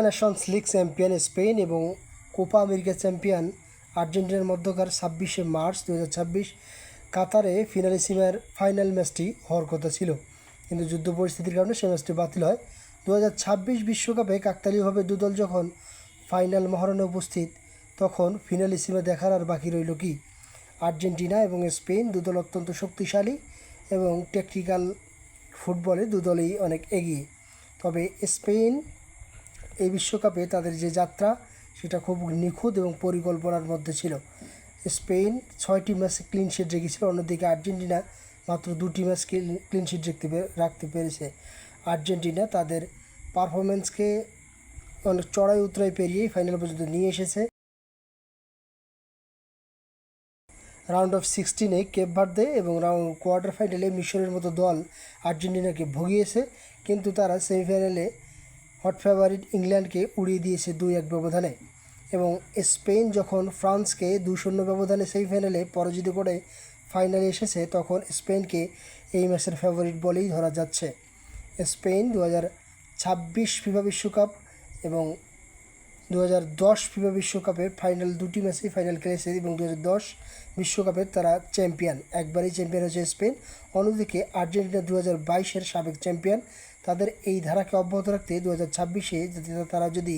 Nations league champion Spain এবং Copa America champion আর্জেন্টিনার মধ্যকার 26শে মার্চ 2026 কাতারে ফিনালিসিমার ফাইনাল ম্যাচটি হওয়ার কথা ছিল, কিন্তু যুদ্ধ পরিস্থিতির কারণে সে ম্যাচটি বাতিল হয়। 2026 বিশ্বকাপে কাকতালীয়ভাবে দুদল যখন ফাইনাল মহরণে উপস্থিত, তখন ফিনালিসিমা দেখার আর বাকি রইল কি। আর্জেন্টিনা এবং স্পেন দুদল অত্যন্ত শক্তিশালী এবং টেকনিক্যাল ফুটবলে দুদলেই অনেক এগিয়ে। তবে স্পেন এই বিশ্বকাপে তাদের যে যাত্রা সেটা খুব নিখুঁত এবং পরিকল্পনার মধ্যে ছিল। স্পেন 6টি ম্যাচে ক্লিনশিট রেখেছিল, অন্যদিকে আর্জেন্টিনা মাত্র 2টি ম্যাচ ক্লিনশিট রাখতে পেরেছে। আর্জেন্টিনা তাদের পারফরমেন্সকে অনেক চড়াই উতরাই পেরিয়েই ফাইনাল পর্যন্ত নিয়ে এসেছে। রাউন্ড অফ 16-এ কেপ ভার্দে এবং কোয়ার্টার ফাইনালে মিশরের মতো দল আর্জেন্টিনাকে ভুগিয়েছে, কিন্তু তারা সেমিফাইনালে হট ফেভারিট ইংল্যান্ডকে উড়িয়ে দিয়েছে 2-1 ব্যবধানে। এবং স্পেন যখন ফ্রান্সকে 2-0 ব্যবধানে সেমিফাইনালে পরাজিত করে ফাইনালে এসেছে, তখন স্পেনকে এই ম্যাচের ফেভারিট বলেই ধরা যাচ্ছে। স্পেন 2026 ফিফা বিশ্বকাপ এবং 2010 ফিফা বিশ্বকাপের ফাইনাল 2টি ম্যাচেই ফাইনাল খেলেছে এবং 2010 বিশ্বকাপের তারা চ্যাম্পিয়ন, একবারই চ্যাম্পিয়ন হয়েছে স্পেন। অন্যদিকে আর্জেন্টিনা 2022-এর সাবেক চ্যাম্পিয়ন। তাদের এই ধারাকে অব্যাহত রাখতে 2026-এ তারা যদি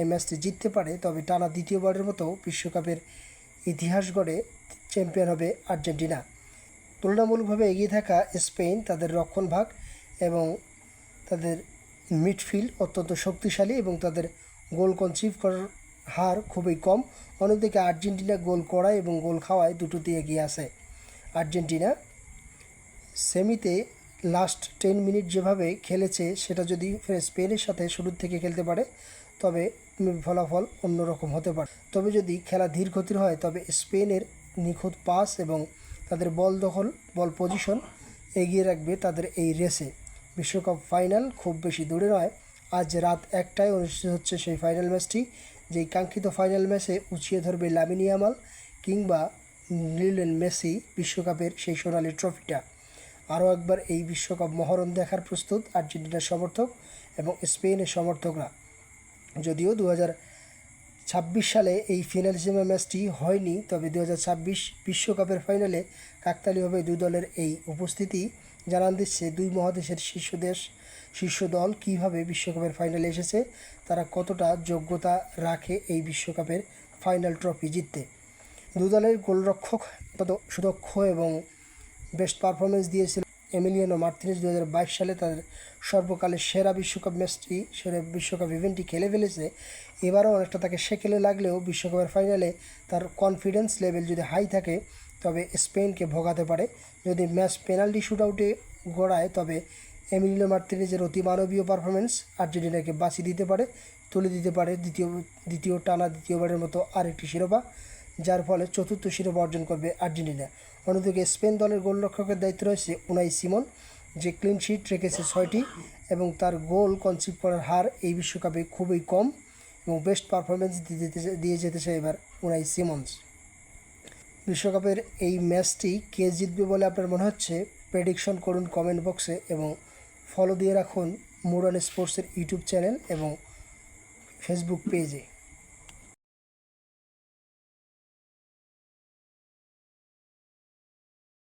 এই ম্যাচটি জিততে পারে, তবে টানা দ্বিতীয়বারের মতো বিশ্বকাপের ইতিহাস গড়ে চ্যাম্পিয়ন হবে আর্জেন্টিনা। তুলনামূলকভাবে এগিয়ে থাকা স্পেন তাদের রক্ষণভাগ এবং তাদের মিডফিল্ড অত্যন্ত শক্তিশালী এবং তাদের গোল কনসিভ করার হার খুবই কম। অন্যদিকে আর্জেন্টিনা গোল করা এবং গোল খাওয়ায় দুটোতেই এগিয়ে আসে। আর্জেন্টিনা সেমিতে লাস্ট 10 মিনিট যেভাবে খেলেছে, সেটা যদি স্পেনের সাথে শুরুর থেকে খেলতে পারে, তবে ফলাফল অন্যরকম হতে পারে। তবে যদি খেলা ধীর গতির হয়, তবে স্পেনের নিখুঁত পাস এবং তাদের বল দখল, বল পজিশন এগিয়ে রাখবে তাদের এই রেসে। বিশ্বকাপ ফাইনাল খুব বেশি দূরে নয়, আজ রাত 1টায় অনুষ্ঠিত হচ্ছে সেই ফাইনাল ম্যাচটি। যেই কাঙ্ক্ষিত ফাইনাল ম্যাচে উঁচিয়ে ধরবে লামিন ইয়ামাল কিংবা লিওনেল মেসি বিশ্বকাপের সেই সোনালি ট্রফিটা। আরও একবার এই বিশ্বকাপ মহরণ দেখার প্রস্তুত আর্জেন্টিনার সমর্থক এবং স্পেনের সমর্থকরা। যদিও 2026 সালে এই ফিনালিসিমা ম্যাচটি হয়নি, তবে 2026 বিশ্বকাপের ফাইনালে কাকতালীয়ভাবে দুই দলের এই উপস্থিতি জানান দিচ্ছে দুই মহাদেশের শীর্ষ দল কীভাবে বিশ্বকাপের ফাইনালে এসেছে, তারা কতটা যোগ্যতা রাখে এই বিশ্বকাপের ফাইনাল ট্রফি জিততে। দু দলের গোলরক্ষক তত সুদক্ষ এবং বেস্ট পারফরমেন্স দিয়েছিল এমিলিয়ানো মার্তিনেজ 2022 সালে তাদের সর্বকালের সেরা বিশ্বকাপ ইভেন্টটি খেলে ফেলেছে। এবারও অনেকটা তাকে সেকেলে লাগলেও বিশ্বকাপের ফাইনালে তার কনফিডেন্স লেভেল যদি হাই থাকে, তবে স্পেনকে ভোগাতে পারে। যদি ম্যাচ পেনাল্টি শ্যুটআউটে গড়ায়, তবে এমিলিয়ানো মার্তিনেজের অতি মানবীয় পারফরমেন্স আর্জেন্টিনাকে বাঁচিয়ে দিতে পারে, তুলে দিতে পারে দ্বিতীয়বারের মতো আরেকটি শিরোপা, যার ফলে চতুর্থ শিরোপা অর্জন করবে আর্জেন্টিনা। অন্যদিকে স্পেন দলের গোলরক্ষকের দায়িত্ব রয়েছে উনাই সিমন, যে ক্লিন শিট রেখেছে 6টি এবং তার গোল কনসিভ করার হার এই বিশ্বকাপে খুবই কম এবং বেস্ট পারফরমেন্স দিয়ে যেতেছে এবার উনাই সিমন্স। বিশ্বকাপের এই ম্যাচটি কে জিতবে বলে আপনার মনে হচ্ছে, প্রেডিকশন করুন কমেন্ট বক্সে এবং ফলো দিয়ে রাখুন মুরান স্পোর্টসের ইউটিউব চ্যানেল এবং ফেসবুক পেজে।